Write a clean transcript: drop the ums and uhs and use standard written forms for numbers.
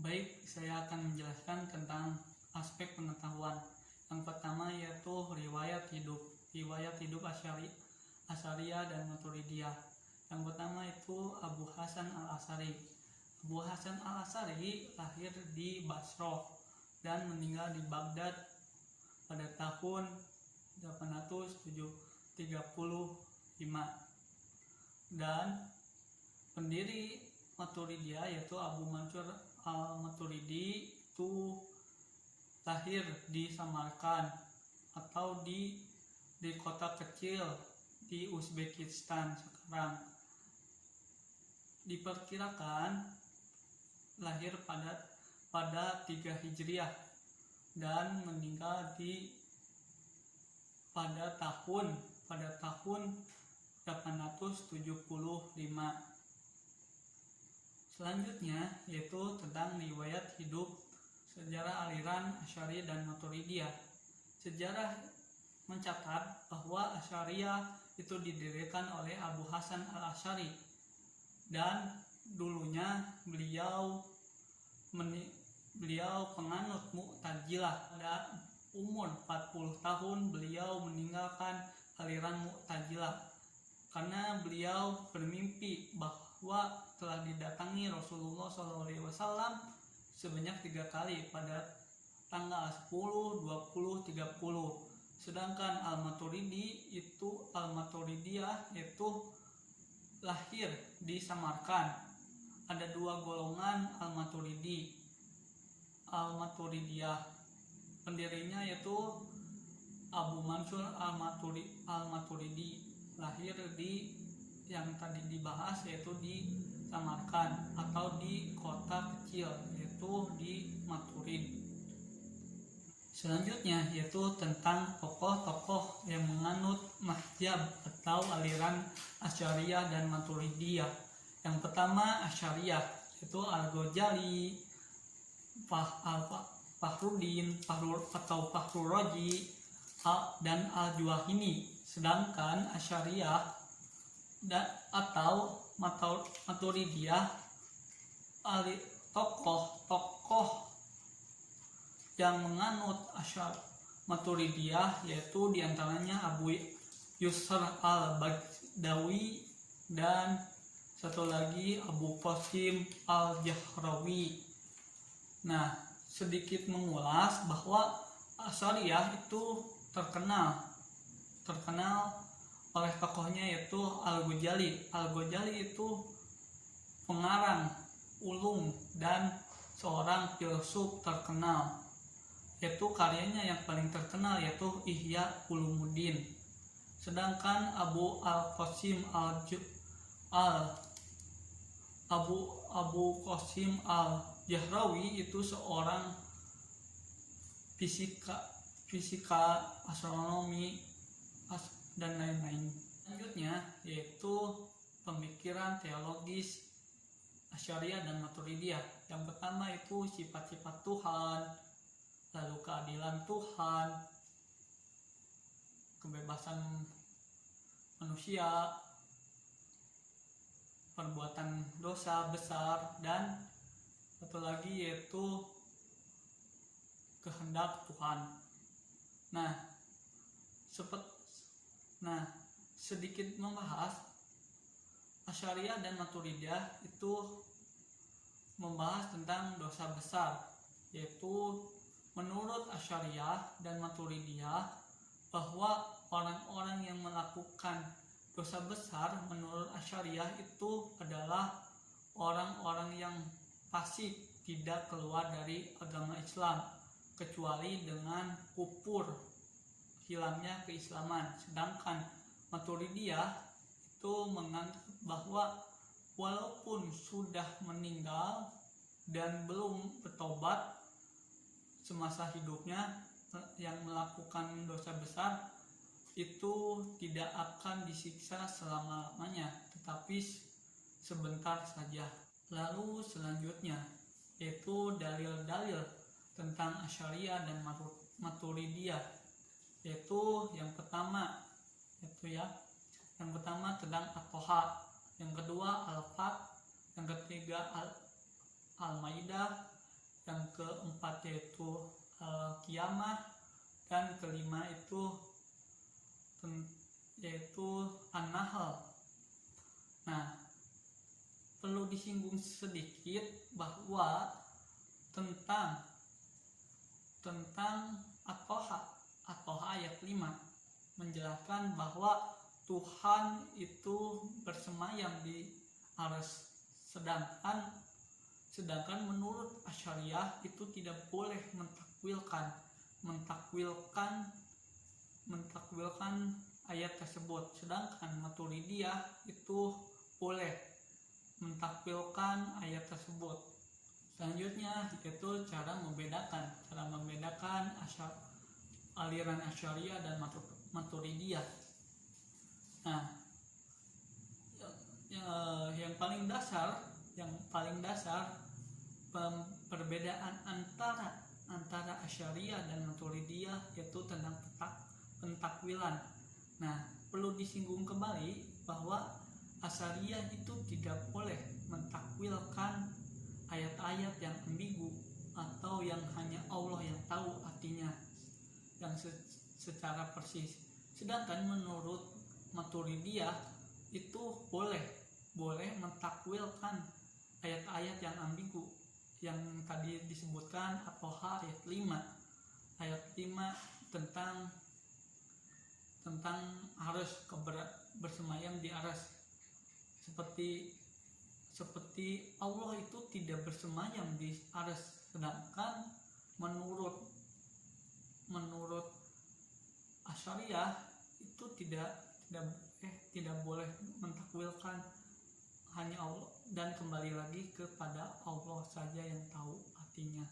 Baik, saya akan menjelaskan tentang aspek pengetahuan. Yang pertama yaitu riwayat hidup. Riwayat hidup Asy'ariyah dan Maturidiyah. Yang pertama itu Abu Hasan al-Asy'ari. Abu Hasan al-Asy'ari lahir di Basrah dan meninggal di Baghdad pada tahun 835. Dan pendiri Maturidiyah yaitu Abu Mansur al-Maturidi itu lahir di Samarkand atau di kota kecil di Uzbekistan sekarang. Diperkirakan lahir pada 3 Hijriah dan meninggal pada tahun 875. Selanjutnya yaitu tentang riwayat hidup sejarah aliran Asy'ari dan Maturidiyah. Sejarah mencatat bahwa Asy'ariyah itu didirikan oleh Abu Hasan al-Asy'ari dan dulunya beliau penganut Mu'tazilah. Pada umur 40 tahun beliau meninggalkan aliran Mu'tazilah karena beliau bermimpi bahwa telah didatangi Rasulullah SAW sebanyak 3 kali pada tanggal 10, 20, 30. Sedangkan Al-Maturidiyah itu lahir di Samarkand. Ada 2 golongan Al-Maturidiyah. Pendirinya yaitu Abu Mansur al-Maturidi, lahir di yang tadi dibahas yaitu di Samarkand atau di kota kecil yaitu di Maturid. Selanjutnya yaitu tentang tokoh-tokoh yang menganut mazhab atau aliran Asy'ariyah dan Maturidiyah. Yang pertama Asy'ariyah yaitu Al-Ghazali, Fakhruddin atau Fakhrur Razi dan Al-Juwayni. Sedangkan Asy'ariyah atau Maturidiyah tokoh yang menganut Maturidiyah yaitu diantaranya Abu Yusr al-Bagdawi dan satu lagi Abu Qasim al-Jahrawi. Nah, sedikit mengulas bahwa Asy'ariyah itu terkenal oleh tokohnya yaitu Al-Ghazali. Al-Ghazali itu pengarang ulum dan seorang filsuf terkenal, yaitu karyanya yang paling terkenal yaitu Ihya Ulumuddin. Sedangkan Abu Qasim al-Jahrawi itu seorang fisika, astronomi dan lain-lain. Selanjutnya yaitu pemikiran teologis Asy'ariyah dan Maturidiyah. Yang pertama itu sifat-sifat Tuhan, lalu keadilan Tuhan, kebebasan manusia, perbuatan dosa besar, dan satu lagi yaitu kehendak Tuhan. Sedikit membahas Asy'ariyah dan Maturidiyah itu membahas tentang dosa besar, yaitu menurut Asy'ariyah dan Maturidiyah bahwa orang-orang yang melakukan dosa besar menurut Asy'ariyah itu adalah orang-orang yang fasik, tidak keluar dari agama Islam kecuali dengan kufur, hilangnya keislaman. Sedangkan Maturidiyah itu menganggap bahwa walaupun sudah meninggal dan belum bertobat semasa hidupnya yang melakukan dosa besar itu tidak akan disiksa selama-lamanya, tetapi sebentar saja. Lalu selanjutnya yaitu dalil-dalil tentang Asy'ariyah dan Maturidiyah, yaitu yang pertama tentang At-Thaha, yang kedua Al-Fat, yang ketiga Al-Maidah, yang keempat yaitu kiamah, dan kelima yaitu an-nahl. Nah, perlu disinggung sedikit bahwa tentang At-Toha ayat 5 menjelaskan bahwa Tuhan itu bersemayam di arsy, sedangkan menurut Asy'ariyah itu tidak boleh mentakwilkan ayat tersebut, sedangkan Maturidiyah itu boleh mentakwilkan ayat tersebut. Selanjutnya yaitu cara membedakan aliran Asy'ariyah dan Maturidiyah. Nah, yang paling dasar perbedaan antara Asy'ariyah dan Maturidiyah yaitu tentang pentakwilan. Nah, perlu disinggung kembali bahwa Asy'ariyah itu tidak boleh mentakwilkan ayat-ayat yang ambigu atau yang hanya Allah yang tahu artinya yang secara persis. Sedangkan menurut Maturidiyah itu boleh mentakwilkan ayat-ayat yang ambigu yang tadi disebutkan At-Toha ayat 5 tentang harus bersemayam di arsy, seperti Allah itu tidak bersemayam di arsy, sedangkan menurut Asy'ariyah itu tidak boleh mentakwilkan, hanya Allah, dan kembali lagi kepada Allah saja yang tahu artinya.